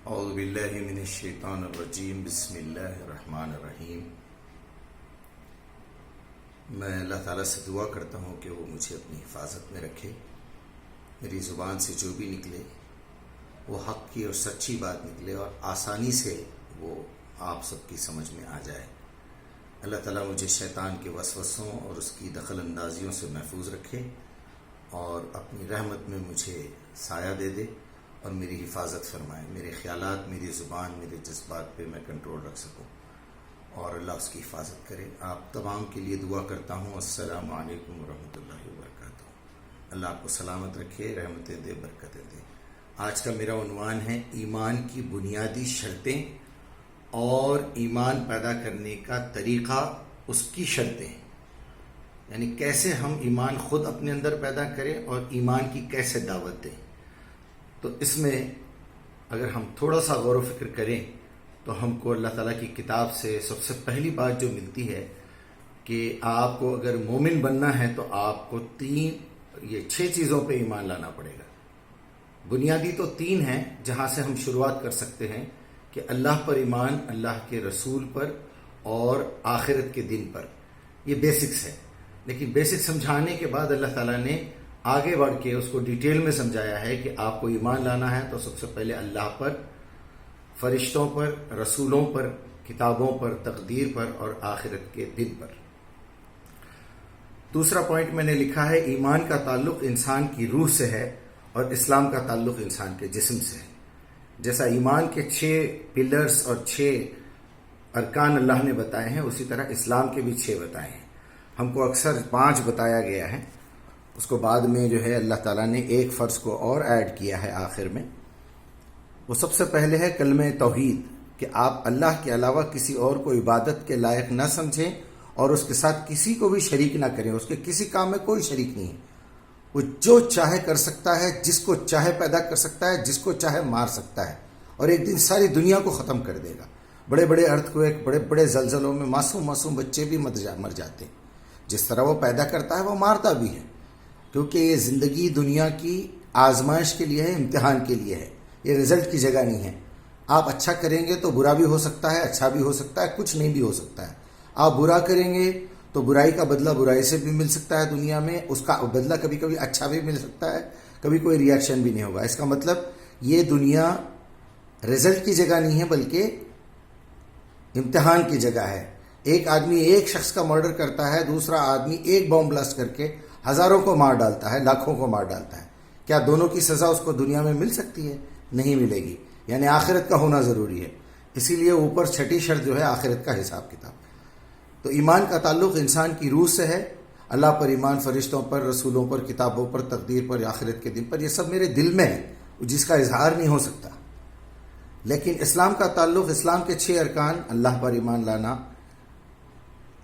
اعوذ باللہ من الشیطان الرجیم بسم اللہ الرحمن الرحیم۔ میں اللہ تعالیٰ سے دعا کرتا ہوں کہ وہ مجھے اپنی حفاظت میں رکھے، میری زبان سے جو بھی نکلے وہ حق کی اور سچی بات نکلے اور آسانی سے وہ آپ سب کی سمجھ میں آ جائے۔ اللہ تعالیٰ مجھے شیطان کے وسوسوں اور اس کی دخل اندازیوں سے محفوظ رکھے اور اپنی رحمت میں مجھے سایہ دے دے اور میری حفاظت فرمائے، میرے خیالات، میری زبان، میرے جذبات پہ میں کنٹرول رکھ سکوں اور اللہ اس کی حفاظت کرے۔ آپ تمام کے لیے دعا کرتا ہوں۔ السلام علیکم ورحمۃ اللہ وبرکاتہ۔ اللہ آپ کو سلامت رکھے، رحمتیں دے، برکتیں دے۔ آج کا میرا عنوان ہے ایمان کی بنیادی شرطیں اور ایمان پیدا کرنے کا طریقہ، اس کی شرطیں، یعنی کیسے ہم ایمان خود اپنے اندر پیدا کریں اور ایمان کی کیسے دعوت دیں۔ تو اس میں اگر ہم تھوڑا سا غور و فکر کریں تو ہم کو اللہ تعالیٰ کی کتاب سے سب سے پہلی بات جو ملتی ہے کہ آپ کو اگر مومن بننا ہے تو آپ کو چھ چیزوں پہ ایمان لانا پڑے گا۔ بنیادی تو 3 ہیں جہاں سے ہم شروعات کر سکتے ہیں کہ اللہ پر ایمان، اللہ کے رسول پر اور آخرت کے دن پر۔ یہ بیسکس ہے، لیکن بیسک سمجھانے کے بعد اللہ تعالیٰ نے آگے بڑھ کے اس کو ڈیٹیل میں سمجھایا ہے کہ آپ کو ایمان لانا ہے تو سب سے پہلے اللہ پر، فرشتوں پر، رسولوں پر، کتابوں پر، تقدیر پر اور آخرت کے دن پر۔ دوسرا پوائنٹ میں نے لکھا ہے ایمان کا تعلق انسان کی روح سے ہے اور اسلام کا تعلق انسان کے جسم سے ہے۔ جیسا ایمان کے 6 پلرز اور 6 ارکان اللہ نے بتائے ہیں، اسی طرح اسلام کے بھی 6 بتائے ہیں۔ ہم کو اکثر 5 بتایا گیا ہے، اس کو بعد میں جو ہے اللہ تعالیٰ نے ایک فرض کو اور ایڈ کیا ہے آخر میں۔ وہ سب سے پہلے ہے کلمہ توحید، کہ آپ اللہ کے علاوہ کسی اور کو عبادت کے لائق نہ سمجھیں اور اس کے ساتھ کسی کو بھی شریک نہ کریں، اس کے کسی کام میں کوئی شریک نہیں ہے۔ وہ جو چاہے کر سکتا ہے، جس کو چاہے پیدا کر سکتا ہے، جس کو چاہے مار سکتا ہے اور ایک دن ساری دنیا کو ختم کر دے گا۔ بڑے بڑے ارتھ بڑے بڑے زلزلوں میں معصوم بچے بھی مر جاتے ہیں۔ جس طرح وہ پیدا کرتا ہے وہ مارتا بھی ہے، کیونکہ یہ زندگی دنیا کی آزمائش کے لیے ہے، امتحان کے لیے ہے، یہ رزلٹ کی جگہ نہیں ہے۔ آپ اچھا کریں گے تو برا بھی ہو سکتا ہے، اچھا بھی ہو سکتا ہے، کچھ نہیں بھی ہو سکتا ہے۔ آپ برا کریں گے تو برائی کا بدلہ برائی سے بھی مل سکتا ہے دنیا میں، اس کا بدلہ کبھی کبھی اچھا بھی مل سکتا ہے، کبھی کوئی ریاکشن بھی نہیں ہوگا۔ اس کا مطلب یہ دنیا رزلٹ کی جگہ نہیں ہے بلکہ امتحان کی جگہ ہے۔ ایک آدمی ایک شخص کا مرڈر کرتا ہے، دوسرا آدمی ایک بم بلاسٹ کر کے ہزاروں کو مار ڈالتا ہے، لاکھوں کو مار ڈالتا ہے۔ کیا دونوں کی سزا اس کو دنیا میں مل سکتی ہے؟ نہیں ملے گی، یعنی آخرت کا ہونا ضروری ہے۔ اسی لیے اوپر 6ٹھی شرط جو ہے آخرت کا حساب کتاب۔ تو ایمان کا تعلق انسان کی روح سے ہے، اللہ پر ایمان، فرشتوں پر، رسولوں پر، کتابوں پر، تقدیر پر، آخرت کے دن پر، یہ سب میرے دل میں ہے جس کا اظہار نہیں ہو سکتا۔ لیکن اسلام کا تعلق، اسلام کے 6 ارکان، اللہ پر ایمان لانا،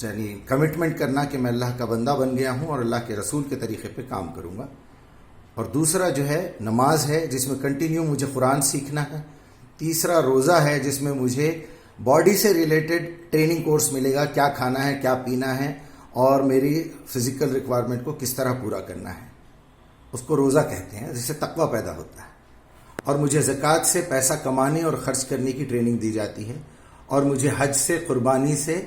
یعنی کمٹمنٹ کرنا کہ میں اللہ کا بندہ بن گیا ہوں اور اللہ کے رسول کے طریقے پہ کام کروں گا۔ اور دوسرا جو ہے نماز ہے، جس میں کنٹینیو مجھے قرآن سیکھنا ہے۔ تیسرا روزہ ہے، جس میں مجھے باڈی سے ریلیٹڈ ٹریننگ کورس ملے گا، کیا کھانا ہے، کیا پینا ہے اور میری فزیکل ریکوائرمنٹ کو کس طرح پورا کرنا ہے، اس کو روزہ کہتے ہیں، جس سے تقویٰ پیدا ہوتا ہے۔ اور مجھے زکوٰۃ سے پیسہ کمانے اور خرچ کرنے کی ٹریننگ دی جاتی ہے، اور مجھے حج سے، قربانی سے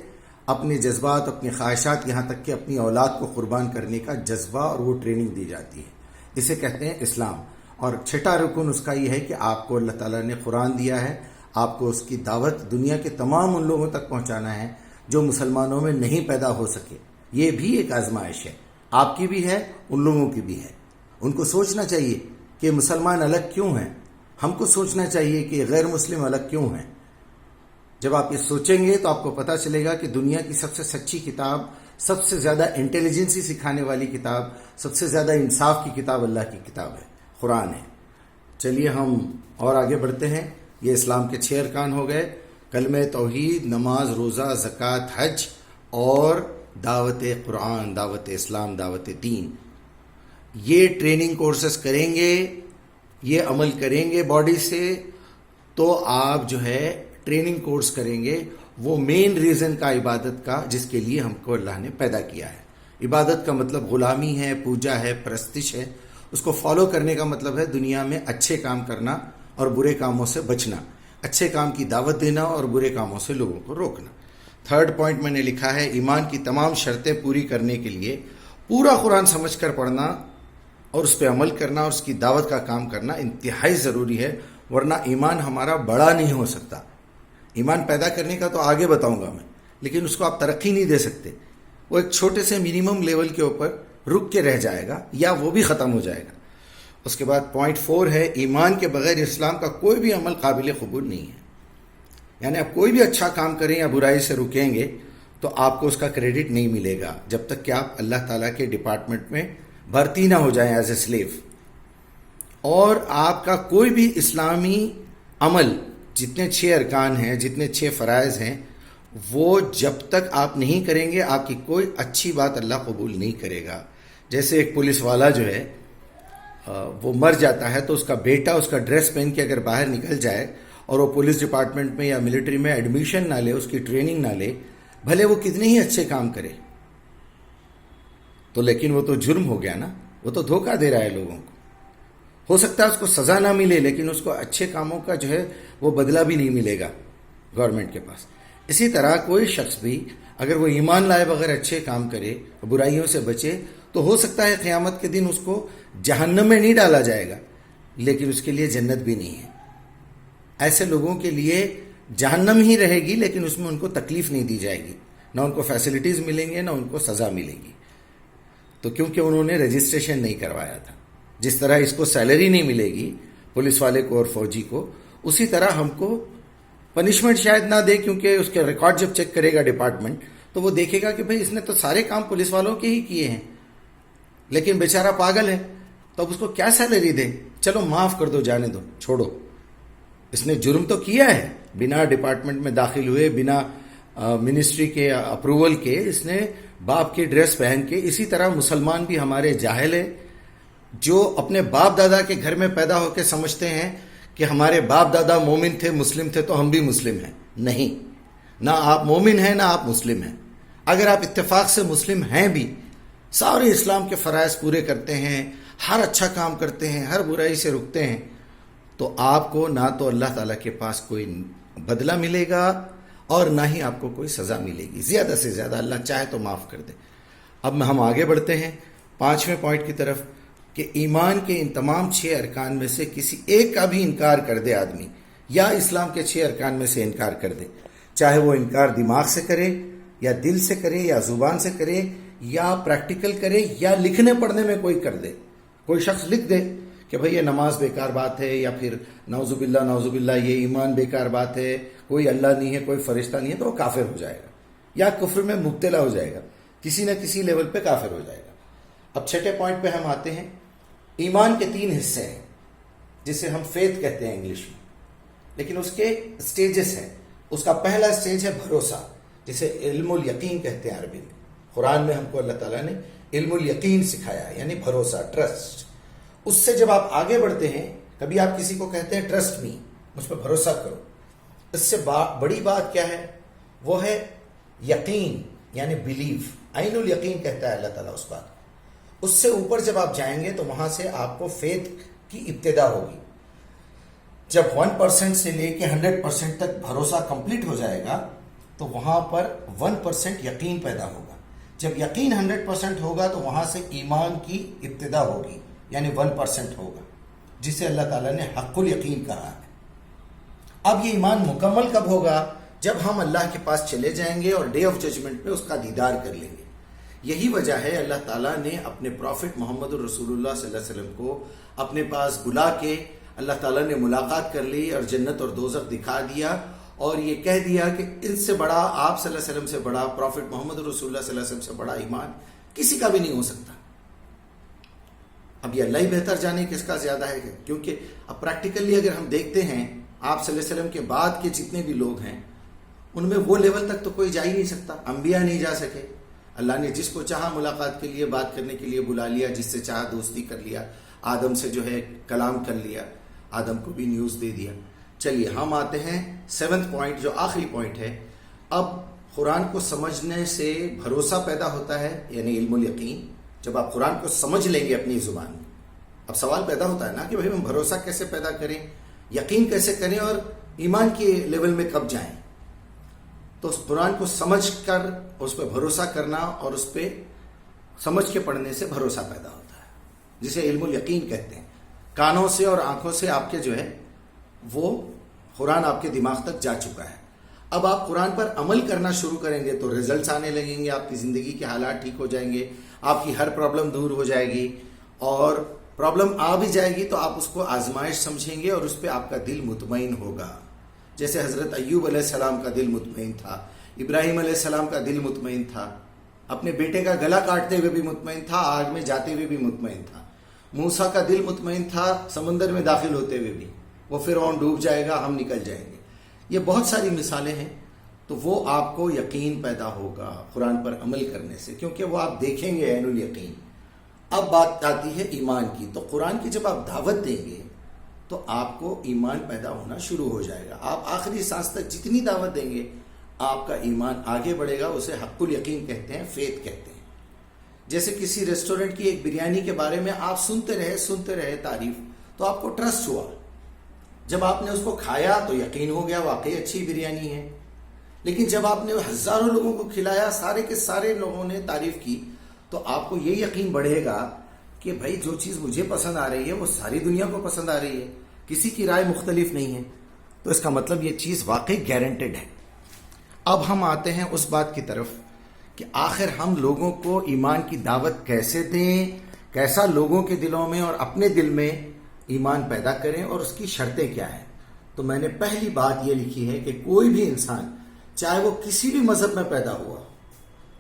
اپنے جذبات، اپنی خواہشات، یہاں تک کہ اپنی اولاد کو قربان کرنے کا جذبہ اور وہ ٹریننگ دی جاتی ہے۔ اسے کہتے ہیں اسلام۔ اور 6ٹھا رکن اس کا یہ ہے کہ آپ کو اللہ تعالیٰ نے قرآن دیا ہے، آپ کو اس کی دعوت دنیا کے تمام ان لوگوں تک پہنچانا ہے جو مسلمانوں میں نہیں پیدا ہو سکے۔ یہ بھی ایک آزمائش ہے، آپ کی بھی ہے، ان لوگوں کی بھی ہے۔ ان کو سوچنا چاہیے کہ مسلمان الگ کیوں ہیں، ہم کو سوچنا چاہیے کہ غیر مسلم الگ کیوں ہیں۔ جب آپ یہ سوچیں گے تو آپ کو پتہ چلے گا کہ دنیا کی سب سے سچی کتاب، سب سے زیادہ انٹیلیجنسی سکھانے والی کتاب، سب سے زیادہ انصاف کی کتاب اللہ کی کتاب ہے، قرآن ہے۔ چلیے ہم اور آگے بڑھتے ہیں۔ یہ اسلام کے 6 ارکان ہو گئے، کلمہ توحید، نماز، روزہ، زکوٰۃ، حج اور دعوت قرآن، دعوت اسلام، دعوت دین۔ یہ ٹریننگ کورسز کریں گے، یہ عمل کریں گے باڈی سے، تو آپ جو ہے ٹریننگ کورس کریں گے وہ مین ریزن کا عبادت کا جس کے لیے ہم کو اللہ نے پیدا کیا ہے۔ عبادت کا مطلب غلامی ہے، پوجا ہے، پرستش ہے۔ اس کو فالو کرنے کا مطلب ہے دنیا میں اچھے کام کرنا اور برے کاموں سے بچنا۔ اچھے کام کی دعوت دینا اور برے کاموں سے لوگوں کو روکنا۔ تھرڈ پوائنٹ میں نے لکھا ہے ایمان کی تمام شرطیں پوری کرنے کے لیے پورا قرآن سمجھ کر پڑھنا اور اس پہ عمل کرنا اور اس کی دعوت کا کام کرنا انتہائی ضروری ہے، ورنہ ایمان ہمارا بڑا نہیں ہو سکتا۔ ایمان پیدا کرنے کا تو آگے بتاؤں گا میں، لیکن اس کو آپ ترقی نہیں دے سکتے، وہ ایک چھوٹے سے منیمم لیول کے اوپر رک کے رہ جائے گا یا وہ بھی ختم ہو جائے گا۔ اس کے بعد پوائنٹ 4 ہے ایمان کے بغیر اسلام کا کوئی بھی عمل قابل قبول نہیں ہے۔ یعنی آپ کوئی بھی اچھا کام کریں یا برائی سے رکیں گے تو آپ کو اس کا کریڈٹ نہیں ملے گا جب تک کہ آپ اللہ تعالیٰ کے ڈپارٹمنٹ میں بھرتی نہ ہو جائیں ایز اے سلیو۔ اور آپ کا کوئی بھی اسلامی عمل، جتنے 6 ارکان ہیں، جتنے 6 فرائض ہیں، وہ جب تک آپ نہیں کریں گے آپ کی کوئی اچھی بات اللہ قبول نہیں کرے گا۔ جیسے ایک پولیس والا جو ہے وہ مر جاتا ہے تو اس کا بیٹا اس کا ڈریس پہن کے اگر باہر نکل جائے اور وہ پولیس ڈپارٹمنٹ میں یا ملٹری میں ایڈمیشن نہ لے، اس کی ٹریننگ نہ لے، بھلے وہ کتنے ہی اچھے کام کرے تو لیکن وہ تو جرم ہو گیا نا، وہ تو دھوکہ دے رہا ہے لوگوں کو۔ ہو سکتا ہے اس کو سزا نہ ملے لیکن اس کو اچھے کاموں کا جو ہے وہ بدلہ بھی نہیں ملے گا گورنمنٹ کے پاس۔ اسی طرح کوئی شخص بھی اگر وہ ایمان لائے بغیر اچھے کام کرے، برائیوں سے بچے، تو ہو سکتا ہے قیامت کے دن اس کو جہنم میں نہیں ڈالا جائے گا لیکن اس کے لیے جنت بھی نہیں ہے۔ ایسے لوگوں کے لیے جہنم ہی رہے گی لیکن اس میں ان کو تکلیف نہیں دی جائے گی، نہ ان کو فیسلٹیز ملیں گے نہ ان کو سزا ملے گی، تو کیونکہ انہوں نے رجسٹریشن نہیں کروایا تھا۔ جس طرح اس کو سیلری نہیں ملے گی پولیس والے کو اور فوجی کو، اسی طرح ہم کو پنشمنٹ شاید نہ دے، کیونکہ اس کے ریکارڈ جب چیک کرے گا ڈپارٹمنٹ تو وہ دیکھے گا کہ بھئی اس نے تو سارے کام پولیس والوں کے ہی کیے ہیں لیکن بیچارہ پاگل ہے، تو اب اس کو کیا سیلری دے؟ چلو معاف کر دو، جانے دو، چھوڑو، اس نے جرم تو کیا ہے، بنا ڈپارٹمنٹ میں داخل ہوئے، بنا منسٹری کے اپروول کے اس نے باپ کی ڈریس پہن کے۔ اسی طرح مسلمان بھی ہمارے جاہل ہیں جو اپنے باپ دادا کے گھر میں پیدا ہو کے سمجھتے ہیں کہ ہمارے باپ دادا مومن تھے، مسلم تھے تو ہم بھی مسلم ہیں۔ نہیں، نہ آپ مومن ہیں نہ آپ مسلم ہیں۔ اگر آپ اتفاق سے مسلم ہیں بھی، سارے اسلام کے فرائض پورے کرتے ہیں، ہر اچھا کام کرتے ہیں، ہر برائی سے رکتے ہیں، تو آپ کو نہ تو اللہ تعالیٰ کے پاس کوئی بدلہ ملے گا اور نہ ہی آپ کو کوئی سزا ملے گی۔ زیادہ سے زیادہ اللہ چاہے تو معاف کر دے۔ اب ہم آگے بڑھتے ہیں 5ویں پوائنٹ کی طرف کہ ایمان کے ان تمام 6 ارکان میں سے کسی ایک کا بھی انکار کر دے آدمی، یا اسلام کے 6 ارکان میں سے انکار کر دے، چاہے وہ انکار دماغ سے کرے یا دل سے کرے یا زبان سے کرے یا پریکٹیکل کرے یا لکھنے پڑھنے میں کوئی کر دے۔ کوئی شخص لکھ دے کہ بھئی یہ نماز بیکار بات ہے، یا پھر نعوذ باللہ یہ ایمان بیکار بات ہے، کوئی اللہ نہیں ہے، کوئی فرشتہ نہیں ہے، تو وہ کافر ہو جائے گا یا کفر میں مبتلا ہو جائے گا، کسی نہ کسی لیول پہ کافر ہو جائے گا۔ اب 6 پوائنٹ پہ ہم آتے ہیں۔ ایمان کے 3 حصے ہیں جسے ہم فیتھ کہتے ہیں انگلش میں، لیکن اس کے سٹیجز ہیں۔ اس کا پہلا سٹیج ہے بھروسہ، جسے علم الیقین کہتے ہیں عربی میں۔ قرآن میں ہم کو اللہ تعالیٰ نے علم الیقین سکھایا ہے، یعنی بھروسہ، ٹرسٹ۔ اس سے جب آپ آگے بڑھتے ہیں، کبھی آپ کسی کو کہتے ہیں ٹرسٹ می، مجھ پہ بھروسہ کرو، اس سے بڑی بات کیا ہے؟ وہ ہے یقین، یعنی بلیو۔ عین الیقین کہتا ہے اللہ تعالیٰ اس بات۔ اس سے اوپر جب آپ جائیں گے تو وہاں سے آپ کو فیتھ کی ابتدا ہوگی۔ جب 1% سے لے کے 100% تک بھروسہ کمپلیٹ ہو جائے گا تو وہاں پر 1% یقین پیدا ہوگا۔ جب یقین 100% ہوگا تو وہاں سے ایمان کی ابتدا ہوگی، یعنی 1% ہوگا، جسے اللہ تعالیٰ نے حق الیقین کہا ہے۔ اب یہ ایمان مکمل کب ہوگا؟ جب ہم اللہ کے پاس چلے جائیں گے اور ڈے آف ججمنٹ میں اس کا دیدار کر لیں گے۔ یہی وجہ ہے اللہ تعالیٰ نے اپنے پروفٹ محمد الرسول اللہ صلی اللہ علیہ وسلم کو اپنے پاس بلا کے اللہ تعالیٰ نے ملاقات کر لی اور جنت اور دوزخ دکھا دیا، اور یہ کہہ دیا کہ ان سے بڑا، آپ صلی اللہ علیہ وسلم سے بڑا، پروفٹ محمد الرسول اللہ صلی اللہ علیہ وسلم سے بڑا ایمان کسی کا بھی نہیں ہو سکتا۔ اب یہ اللہ ہی بہتر جانے کس کا زیادہ ہے، کیونکہ اب پریکٹیکلی اگر ہم دیکھتے ہیں آپ صلی اللہ علیہ وسلم کے بعد کے جتنے بھی لوگ ہیں ان میں وہ لیول تک تو کوئی جا ہی نہیں سکتا۔ انبیاء نہیں جا سکے، اللہ نے جس کو چاہا ملاقات کے لیے، بات کرنے کے لیے بلا لیا، جس سے چاہا دوستی کر لیا، آدم سے جو ہے کلام کر لیا، آدم کو بھی نیوز دے دیا۔ چلیے ہم آتے ہیں 7 پوائنٹ، جو آخری پوائنٹ ہے۔ اب قرآن کو سمجھنے سے بھروسہ پیدا ہوتا ہے، یعنی علم الیقین۔ جب آپ قرآن کو سمجھ لیں گے اپنی زبان میں، اب سوال پیدا ہوتا ہے نا کہ بھائی ہم بھروسہ کیسے پیدا کریں، یقین کیسے کریں، اور ایمان کے لیول میں کب جائیں؟ تو اس قرآن کو سمجھ کر اس پہ بھروسہ کرنا اور اس پہ سمجھ کے پڑھنے سے بھروسہ پیدا ہوتا ہے، جسے علم الیقین کہتے ہیں۔ کانوں سے اور آنکھوں سے آپ کے جو ہے وہ قرآن آپ کے دماغ تک جا چکا ہے۔ اب آپ قرآن پر عمل کرنا شروع کریں گے تو رزلٹس آنے لگیں گے، آپ کی زندگی کے حالات ٹھیک ہو جائیں گے، آپ کی ہر پرابلم دور ہو جائے گی، اور پرابلم آ بھی جائے گی تو آپ اس کو آزمائش سمجھیں گے اور اس پہ آپ کا دل مطمئن ہوگا۔ جیسے حضرت ایوب علیہ السلام کا دل مطمئن تھا، ابراہیم علیہ السلام کا دل مطمئن تھا، اپنے بیٹے کا گلا کاٹتے ہوئے بھی مطمئن تھا، آگ میں جاتے ہوئے بھی مطمئن تھا۔ موسیٰ کا دل مطمئن تھا سمندر میں داخل ہوتے ہوئے بھی، وہ فرعون ڈوب جائے گا، ہم نکل جائیں گے۔ یہ بہت ساری مثالیں ہیں، تو وہ آپ کو یقین پیدا ہوگا قرآن پر عمل کرنے سے، کیونکہ وہ آپ دیکھیں گے عین الیقین۔ اب بات آتی ہے ایمان کی، تو قرآن کی جب آپ دعوت دیں گے تو آپ کو ایمان پیدا ہونا شروع ہو جائے گا۔ آپ آخری سانس تک جتنی دعوت دیں گے آپ کا ایمان آگے بڑھے گا، اسے حق الیقین کہتے ہیں، فیتھ کہتے ہیں۔ جیسے کسی ریسٹورنٹ کی ایک بریانی کے بارے میں آپ سنتے رہے تعریف، تو آپ کو ٹرسٹ ہوا، جب آپ نے اس کو کھایا تو یقین ہو گیا واقعی اچھی بریانی ہے۔ لیکن جب آپ نے ہزاروں لوگوں کو کھلایا، سارے کے سارے لوگوں نے تعریف کی، تو آپ کو یہ یقین بڑھے گا کہ بھائی جو چیز مجھے پسند آ رہی ہے وہ ساری دنیا کو پسند آ رہی ہے، کسی کی رائے مختلف نہیں ہے، تو اس کا مطلب یہ چیز واقعی گارنٹیڈ ہے۔ اب ہم آتے ہیں اس بات کی طرف کہ آخر ہم لوگوں کو ایمان کی دعوت کیسے دیں، کیسا لوگوں کے دلوں میں اور اپنے دل میں ایمان پیدا کریں، اور اس کی شرطیں کیا ہیں۔ تو میں نے پہلی بات یہ لکھی ہے کہ کوئی بھی انسان، چاہے وہ کسی بھی مذہب میں پیدا ہوا،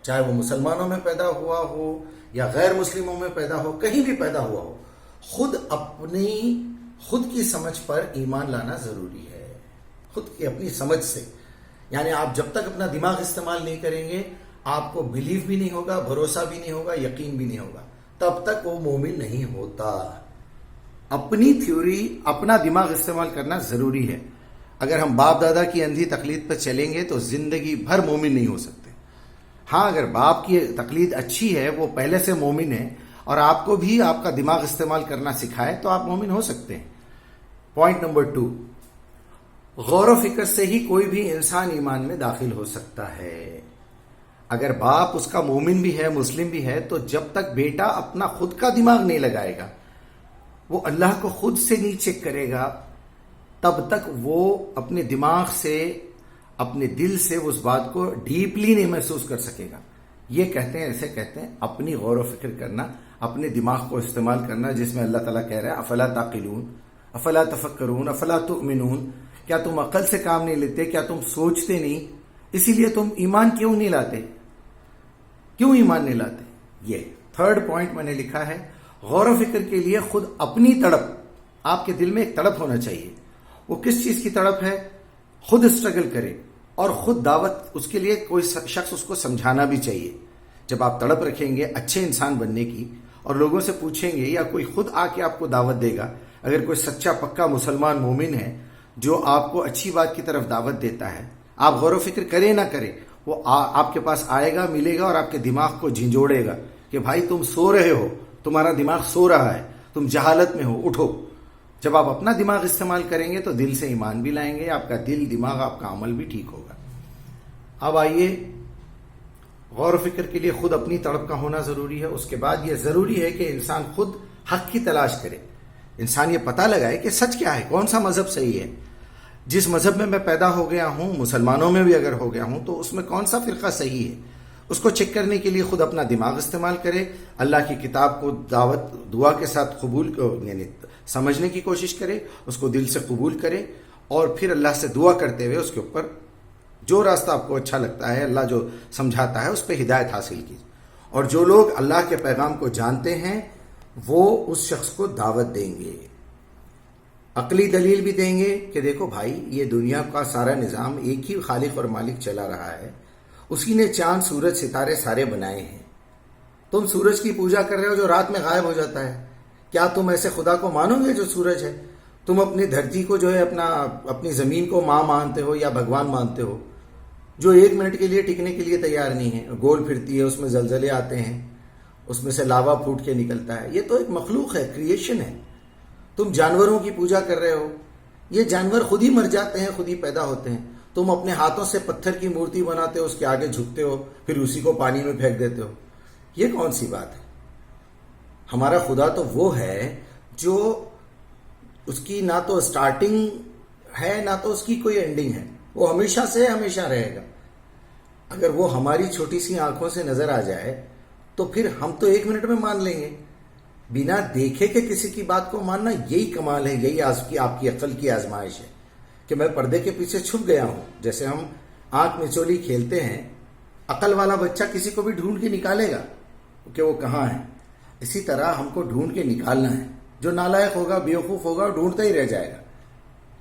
چاہے وہ مسلمانوں میں پیدا ہوا ہو یا غیر مسلموں میں پیدا ہو، کہیں بھی پیدا ہوا ہو، خود کی سمجھ پر ایمان لانا ضروری ہے، خود کی اپنی سمجھ سے۔ یعنی آپ جب تک اپنا دماغ استعمال نہیں کریں گے، آپ کو بلیف بھی نہیں ہوگا، بھروسہ بھی نہیں ہوگا، یقین بھی نہیں ہوگا، تب تک وہ مومن نہیں ہوتا۔ اپنی تھیوری، اپنا دماغ استعمال کرنا ضروری ہے۔ اگر ہم باپ دادا کی اندھی تقلید پر چلیں گے تو زندگی بھر مومن نہیں ہو سکتے۔ ہاں، اگر باپ کی تقلید اچھی ہے، وہ پہلے سے مومن ہے، اور آپ کو بھی آپ کا دماغ استعمال کرنا سکھائے، تو آپ مومن ہو سکتے ہیں۔ پوائنٹ نمبر 2، غور و فکر سے ہی کوئی بھی انسان ایمان میں داخل ہو سکتا ہے۔ اگر باپ اس کا مومن بھی ہے، مسلم بھی ہے، تو جب تک بیٹا اپنا خود کا دماغ نہیں لگائے گا، وہ اللہ کو خود سے نہیں چیک کرے گا، تب تک وہ اپنے دماغ سے، اپنے دل سے اس بات کو ڈیپلی نہیں محسوس کر سکے گا۔ یہ کہتے ہیں، ایسے کہتے ہیں اپنی غور و فکر کرنا، اپنے دماغ کو استعمال کرنا، جس میں اللہ تعالیٰ کہہ رہا ہے افلا تعقلون، افلا تفکرون، افلا تؤمنون، کیا تم عقل سے کام نہیں لیتے، کیا تم سوچتے نہیں، اسی لیے تم ایمان کیوں نہیں لاتے، کیوں ایمان نہیں لاتے۔ یہ 3rd پوائنٹ میں نے لکھا ہے، غور و فکر کے لیے خود اپنی تڑپ، آپ کے دل میں ایک تڑپ ہونا چاہیے۔ وہ کس چیز کی تڑپ ہے؟ خود اسٹرگل کرے اور خود دعوت، اس کے لیے کوئی شخص اس کو سمجھانا بھی چاہیے۔ جب آپ تڑپ رکھیں گے اچھے انسان بننے کی، اور لوگوں سے پوچھیں گے یا کوئی خود آ کے آپ کو دعوت دے گا، اگر کوئی سچا پکا مسلمان مومن ہے جو آپ کو اچھی بات کی طرف دعوت دیتا ہے، آپ غور و فکر کریں نہ کریں، وہ آپ کے پاس آئے گا، ملے گا، اور آپ کے دماغ کو جھنجھوڑے گا کہ بھائی تم سو رہے ہو، تمہارا دماغ سو رہا ہے، تم جہالت میں ہو، اٹھو۔ جب آپ اپنا دماغ استعمال کریں گے تو دل سے ایمان بھی لائیں گے، آپ کا دل، دماغ، آپ کا عمل بھی ٹھیک ہوگا۔ اب آئیے، غور و فکر کے لیے خود اپنی تڑپ کا ہونا ضروری ہے۔ اس کے بعد یہ ضروری ہے کہ انسان خود حق کی تلاش کرے، انسان یہ پتہ لگائے کہ سچ کیا ہے، کون سا مذہب صحیح ہے۔ جس مذہب میں پیدا ہو گیا ہوں، مسلمانوں میں بھی اگر ہو گیا ہوں، تو اس میں کون سا فرقہ صحیح ہے، اس کو چیک کرنے کے لیے خود اپنا دماغ استعمال کرے، اللہ کی کتاب کو دعوت دعا کے ساتھ قبول، یعنی سمجھنے کی کوشش کرے، اس کو دل سے قبول کرے، اور پھر اللہ سے دعا کرتے ہوئے اس کے اوپر جو راستہ آپ کو اچھا لگتا ہے، اللہ جو سمجھاتا ہے، اس پہ ہدایت حاصل کیجیے۔ اور جو لوگ اللہ کے پیغام کو جانتے ہیں وہ اس شخص کو دعوت دیں گے، عقلی دلیل بھی دیں گے کہ دیکھو بھائی، یہ دنیا کا سارا نظام ایک ہی خالق اور مالک چلا رہا ہے، اسی نے چاند، سورج، ستارے سارے بنائے ہیں۔ تم سورج کی پوجا کر رہے ہو جو رات میں غائب ہو جاتا ہے، کیا تم ایسے خدا کو مانو گے جو سورج ہے؟ تم اپنی دھرتی کو جو ہے اپنی زمین کو ماں مانتے ہو یا بھگوان مانتے ہو، جو 1 منٹ کے لیے ٹکنے کے لیے تیار نہیں ہے، گول پھرتی ہے، اس میں زلزلے آتے ہیں، اس میں سے لاوا پھوٹ کے نکلتا ہے۔ یہ تو ایک مخلوق ہے، کریشن ہے۔ تم جانوروں کی پوجا کر رہے ہو، یہ جانور خود ہی مر جاتے ہیں، خود ہی پیدا ہوتے ہیں. تم اپنے ہاتھوں سے پتھر کی مورتی بناتے ہو، اس کے آگے جھکتے ہو، پھر اسی کو پانی میں پھینک دیتے ہو. یہ کون سی بات ہے؟ ہمارا خدا تو وہ ہے جو اس کی نہ تو سٹارٹنگ ہے نہ تو اس کی کوئی اینڈنگ ہے. وہ ہمیشہ سے ہمیشہ رہے گا. اگر وہ ہماری چھوٹی سی آنکھوں سے نظر آ جائے تو پھر ہم تو 1 منٹ میں مان لیں گے. بنا دیکھے کہ کسی کی بات کو ماننا، یہی کمال ہے، یہی آپ کی عقل کی آزمائش ہے کہ میں پردے کے پیچھے چھپ گیا ہوں. جیسے ہم آنکھ مچولی کھیلتے ہیں، عقل والا بچہ کسی کو بھی ڈھونڈ کے نکالے گا کہ وہ کہاں ہے. اسی طرح ہم کو ڈھونڈ کے نکالنا ہے. جو نالائق ہوگا، بیوقوف ہوگا، ڈھونڈتا ہی رہ جائے گا،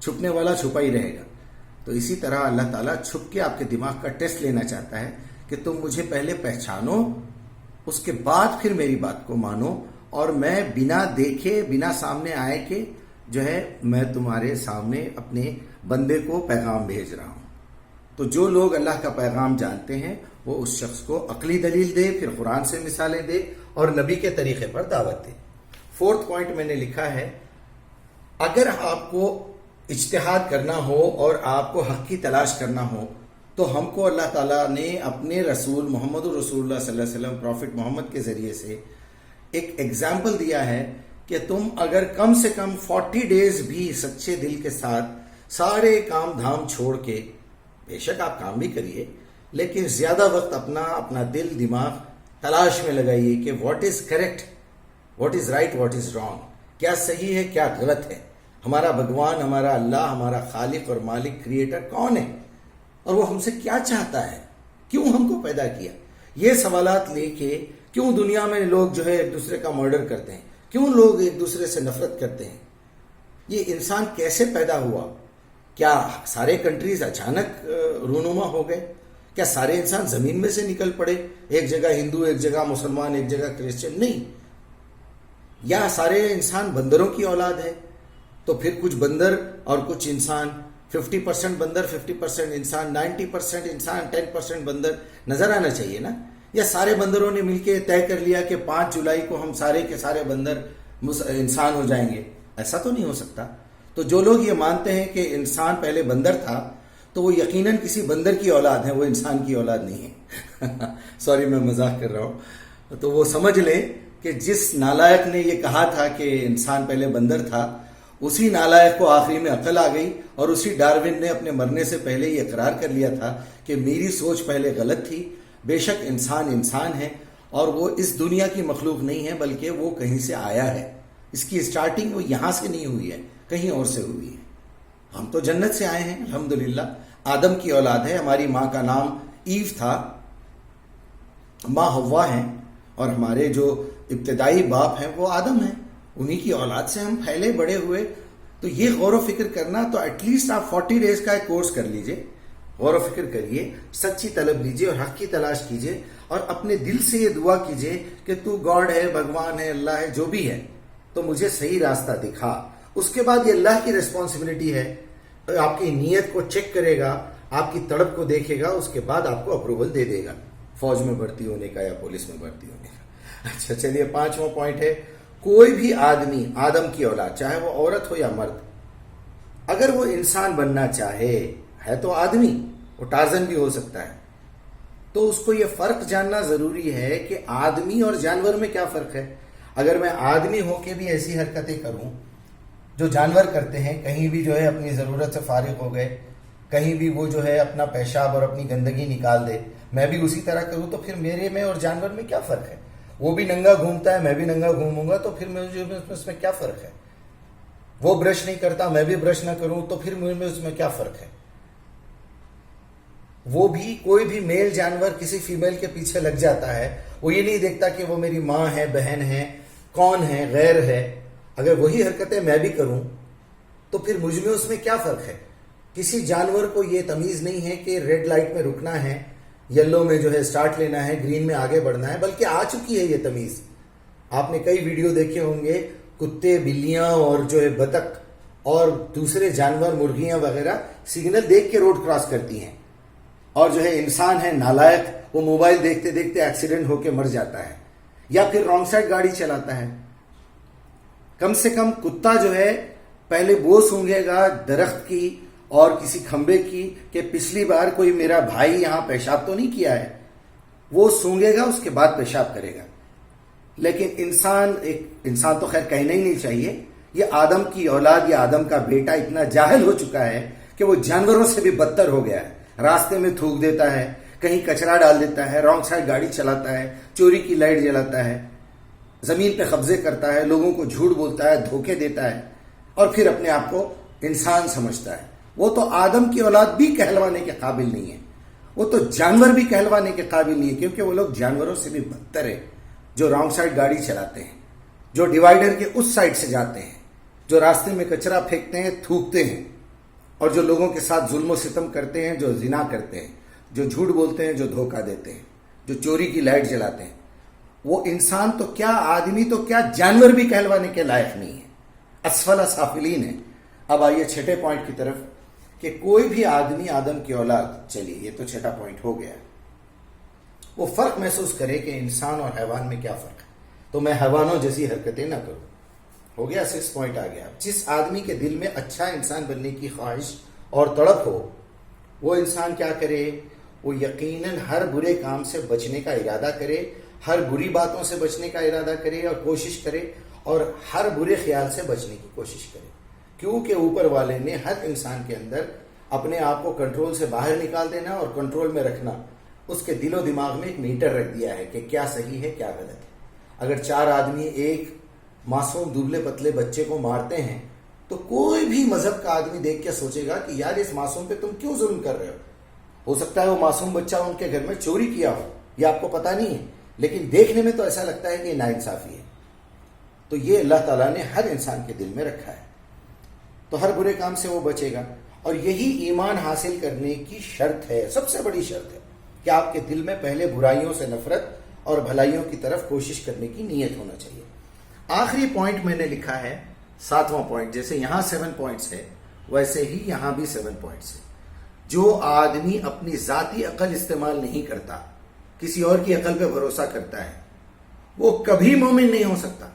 چھپنے والا چھپا ہی رہے گا. تو اسی طرح اللہ تعالیٰ چھپ کے آپ کے دماغ کا ٹیسٹ لینا چاہتا ہے کہ تم مجھے پہلے پہچانو، اس کے بعد پھر میری بات کو مانو، اور میں بنا دیکھے، بنا سامنے آئے کہ جو ہے میں تمہارے سامنے اپنے بندے کو پیغام بھیج رہا ہوں. تو جو لوگ اللہ کا پیغام جانتے ہیں وہ اس شخص کو عقلی دلیل دے، پھر قرآن سے مثالیں دے اور نبی کے طریقے پر دعوت دے. 4 پوائنٹ میں نے لکھا ہے، اگر آپ کو اجتہاد کرنا ہو اور آپ کو حق کی تلاش کرنا ہو تو ہم کو اللہ تعالیٰ نے اپنے رسول محمد رسول اللہ صلی اللہ علیہ وسلم، پروفٹ محمد کے ذریعے سے ایک ایگزامپل دیا ہے کہ تم اگر کم سے کم 40 ڈیز بھی سچے دل کے ساتھ سارے کام دھام چھوڑ کے، بے شک آپ کام بھی کریے، لیکن زیادہ وقت اپنا دل دماغ تلاش میں لگائیے کہ what is correct, what is right, what is wrong, کیا صحیح ہے کیا غلط ہے. ہمارا بھگوان، ہمارا اللہ، ہمارا خالق اور مالک، کریٹر کون ہے، اور وہ ہم سے کیا چاہتا ہے، کیوں ہم کو پیدا کیا. یہ سوالات لے کے کیوں دنیا میں لوگ جو ہے ایک دوسرے کا مرڈر کرتے ہیں، کیوں لوگ ایک دوسرے سے نفرت کرتے ہیں، یہ انسان کیسے پیدا ہوا. کیا سارے کنٹریز اچانک رونما ہو گئے؟ کیا سارے انسان زمین میں سے نکل پڑے، ایک جگہ ہندو، ایک جگہ مسلمان، ایک جگہ کرسچن؟ نہیں. یا سارے انسان بندروں کی اولاد ہے؟ تو پھر کچھ بندر اور کچھ انسان، 50% بندر 50% انسان، 90% انسان 10% بندر نظر آنا چاہیے نا. یا سارے بندروں نے مل کے طے کر لیا کہ 5 جولائی کو ہم سارے کے سارے بندر انسان ہو جائیں گے؟ ایسا تو نہیں ہو سکتا. تو جو لوگ یہ مانتے ہیں کہ انسان پہلے بندر تھا تو وہ یقیناً کسی بندر کی اولاد ہے، وہ انسان کی اولاد نہیں ہے. سوری، میں مذاق کر رہا ہوں. تو وہ سمجھ لیں کہ جس نالائق نے یہ کہا تھا کہ انسان پہلے بندر تھا، اسی نالائق کو آخری میں عقل آ گئی، اور اسی ڈارون نے اپنے مرنے سے پہلے یہ اقرار کر لیا تھا کہ میری سوچ پہلے غلط تھی. بے شک انسان ہے، اور وہ اس دنیا کی مخلوق نہیں ہے، بلکہ وہ کہیں سے آیا ہے. اس کی سٹارٹنگ وہ یہاں سے نہیں ہوئی ہے، کہیں اور سے ہوئی ہے. ہم تو جنت سے آئے ہیں الحمدللہ. آدم کی اولاد ہے. ہماری ماں کا نام ایو تھا، ماں ہوا ہیں، اور ہمارے جو ابتدائی باپ ہیں وہ آدم ہیں. انہی کی اولاد سے ہم پھیلے بڑے ہوئے. تو یہ غور و فکر کرنا، تو ایٹ لیسٹ آپ 40 ڈیز کا ایک کورس کر لیجئے، غور و فکر کریے، سچی طلب لیجئے اور حق کی تلاش کیجئے، اور اپنے دل سے یہ دعا کیجئے کہ تو گاڈ ہے، بھگوان ہے، اللہ ہے، جو بھی ہے، تو مجھے صحیح راستہ دکھا. اس کے بعد یہ اللہ کی ریسپانسبلٹی ہے، آپ کی نیت کو چیک کرے گا، آپ کی تڑپ کو دیکھے گا، اس کے بعد آپ کو اپروول دے دے گا فوج میں بھرتی ہونے کا یا پولیس میں بھرتی ہونے کا. اچھا چلیے، 5واں پوائنٹ ہے، کوئی بھی آدمی، آدم کی اولاد، چاہے وہ عورت ہو یا مرد، اگر وہ انسان بننا چاہے، ہے تو آدمی، وہ ٹارزن بھی ہو سکتا ہے، تو اس کو یہ فرق جاننا ضروری ہے کہ آدمی اور جانور میں کیا فرق ہے. اگر میں آدمی ہو کے بھی ایسی حرکتیں کروں جو جانور کرتے ہیں، کہیں بھی جو ہے اپنی ضرورت سے فارغ ہو گئے، کہیں بھی وہ جو ہے اپنا پیشاب اور اپنی گندگی نکال دے، میں بھی اسی طرح کروں، تو پھر میرے میں اور جانور میں کیا فرق ہے؟ وہ بھی ننگا گھومتا ہے، میں بھی ننگا گھوموں گا، تو پھر اس میں کیا فرق ہے؟ وہ برش نہیں کرتا، میں بھی برش نہ کروں، تو پھر اس میں کیا فرق ہے؟ وہ بھی، کوئی بھی میل جانور کسی فیمیل کے پیچھے لگ جاتا ہے، وہ یہ نہیں دیکھتا کہ وہ میری ماں ہے، بہن ہے، کون ہے، غیر ہے. اگر وہی حرکتیں میں بھی کروں تو پھر مجھ میں اس میں کیا فرق ہے؟ کسی جانور کو یہ تمیز نہیں ہے کہ ریڈ لائٹ میں رکنا ہے، یلو میں جو ہے سٹارٹ لینا ہے، گرین میں آگے بڑھنا ہے، بلکہ آ چکی ہے یہ تمیز. آپ نے کئی ویڈیو دیکھے ہوں گے، کتے، بلیاں اور جو ہے بطخ اور دوسرے جانور، مرغیاں وغیرہ سگنل دیکھ کے روڈ کراس کرتی ہیں، اور جو ہے انسان ہے نالائق، وہ موبائل دیکھتے دیکھتے ایکسیڈنٹ ہو کے مر جاتا ہے، یا پھر رانگ سائڈ گاڑی چلاتا ہے. کم سے کم کتا جو ہے پہلے وہ سونگے گا درخت کی اور کسی کھمبے کی کہ پچھلی بار کوئی میرا بھائی یہاں پیشاب تو نہیں کیا ہے، وہ سونگے گا، اس کے بعد پیشاب کرے گا۔ لیکن انسان تو خیر کہنا ہی نہیں چاہیے، یہ آدم کی اولاد یا آدم کا بیٹا اتنا جاہل ہو چکا ہے کہ وہ جانوروں سے بھی بدتر ہو گیا ہے۔ راستے میں تھوک دیتا ہے، کہیں کچرا ڈال دیتا ہے، رانگ سائڈ گاڑی چلاتا ہے، چوری کی لائٹ جلاتا ہے، زمین پہ قبضے کرتا ہے، لوگوں کو جھوٹ بولتا ہے، دھوکے دیتا ہے، اور پھر اپنے آپ کو انسان سمجھتا ہے۔ وہ تو آدم کی اولاد بھی کہلوانے کے قابل نہیں ہے، وہ تو جانور بھی کہلوانے کے قابل نہیں ہے، کیونکہ وہ لوگ جانوروں سے بھی بدتر ہے، جو رانگ سائڈ گاڑی چلاتے ہیں، جو ڈیوائیڈر کے اس سائڈ سے جاتے ہیں، جو راستے میں کچرا پھینکتے ہیں، تھوکتے ہیں، اور جو لوگوں کے ساتھ ظلم و ستم کرتے ہیں، جو زنا کرتے ہیں، جو جھوٹ بولتے ہیں، جو دھوکہ دیتے ہیں، جو چوری کی لائٹ جلاتے ہیں۔ وہ انسان تو کیا، آدمی تو کیا، جانور بھی کہلوانے کے لائق نہیں ہے، اسفل سافلین ہے۔ اب آئیے چھٹے پوائنٹ کی طرف کہ کوئی بھی آدمی آدم کی اولاد، چلیے یہ تو چھٹا پوائنٹ ہو گیا، وہ فرق محسوس کرے کہ انسان اور حیوان میں کیا فرق ہے، تو میں حیوانوں جیسی حرکتیں نہ کروں۔ ہو گیا 6 پوائنٹ آ گیا۔ جس آدمی کے دل میں اچھا انسان بننے کی خواہش اور تڑپ ہو، وہ انسان کیا کرے؟ وہ یقیناً ہر برے کام سے بچنے کا ارادہ کرے، ہر بری باتوں سے بچنے کا ارادہ کرے اور کوشش کرے، اور ہر برے خیال سے بچنے کی کوشش کرے، کیونکہ اوپر والے نے ہر انسان کے اندر اپنے آپ کو کنٹرول سے باہر نکال دینا اور کنٹرول میں رکھنا، اس کے دل و دماغ میں ایک میٹر رکھ دیا ہے کہ کیا صحیح ہے کیا غلط ہے۔ اگر 4 آدمی ایک معصوم دبلے پتلے بچے کو مارتے ہیں تو کوئی بھی مذہب کا آدمی دیکھ کے سوچے گا کہ یار اس معصوم پہ تم کیوں ظلم کر رہے ہو سکتا ہے وہ معصوم بچہ ان کے گھر میں چوری کیا ہو، یہ آپ کو پتا نہیں ہے، لیکن دیکھنے میں تو ایسا لگتا ہے کہ یہ ناانصافی ہے۔ تو یہ اللہ تعالیٰ نے ہر انسان کے دل میں رکھا ہے، تو ہر برے کام سے وہ بچے گا، اور یہی ایمان حاصل کرنے کی شرط ہے، سب سے بڑی شرط ہے کہ آپ کے دل میں پہلے برائیوں سے نفرت اور بھلائیوں کی طرف کوشش کرنے کی نیت ہونا چاہیے۔ آخری پوائنٹ میں نے لکھا ہے 7واں پوائنٹ، جیسے یہاں 7 پوائنٹس ہے ویسے ہی یہاں بھی 7 پوائنٹس ہے۔ جو آدمی اپنی ذاتی عقل استعمال نہیں کرتا، کسی اور کی عقل پہ بھروسہ کرتا ہے، وہ کبھی مومن نہیں ہو سکتا۔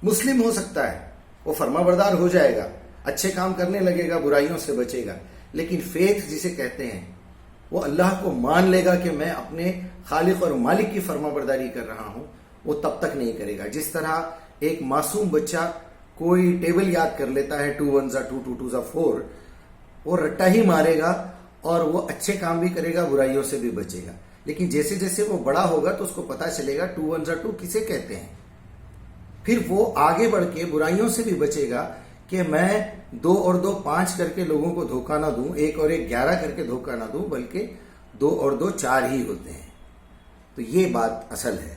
مسلم ہو سکتا ہے، وہ فرما بردار ہو جائے گا، اچھے کام کرنے لگے گا، برائیوں سے بچے گا، لیکن فیتھ جسے کہتے ہیں، وہ اللہ کو مان لے گا کہ میں اپنے خالق اور مالک کی فرما برداری کر رہا ہوں، وہ تب تک نہیں کرے گا۔ جس طرح ایک معصوم بچہ کوئی ٹیبل یاد کر لیتا ہے 2 1 2 2 2 4، وہ رٹا ہی مارے گا اور وہ اچھے کام بھی کرے گا، برائیوں سے بھی بچے گا، لیکن جیسے جیسے وہ بڑا ہوگا تو اس کو پتا چلے گا 2 1 2 کسے کہتے ہیں، پھر وہ آگے بڑھ کے برائیوں سے بھی بچے گا کہ میں 2 اور 2 5 کر کے لوگوں کو دھوکہ نہ دوں، 1 اور 1 11 کر کے دھوکہ نہ دوں، بلکہ 2 اور 2 4 ہی ہوتے ہیں۔ تو یہ بات اصل ہے۔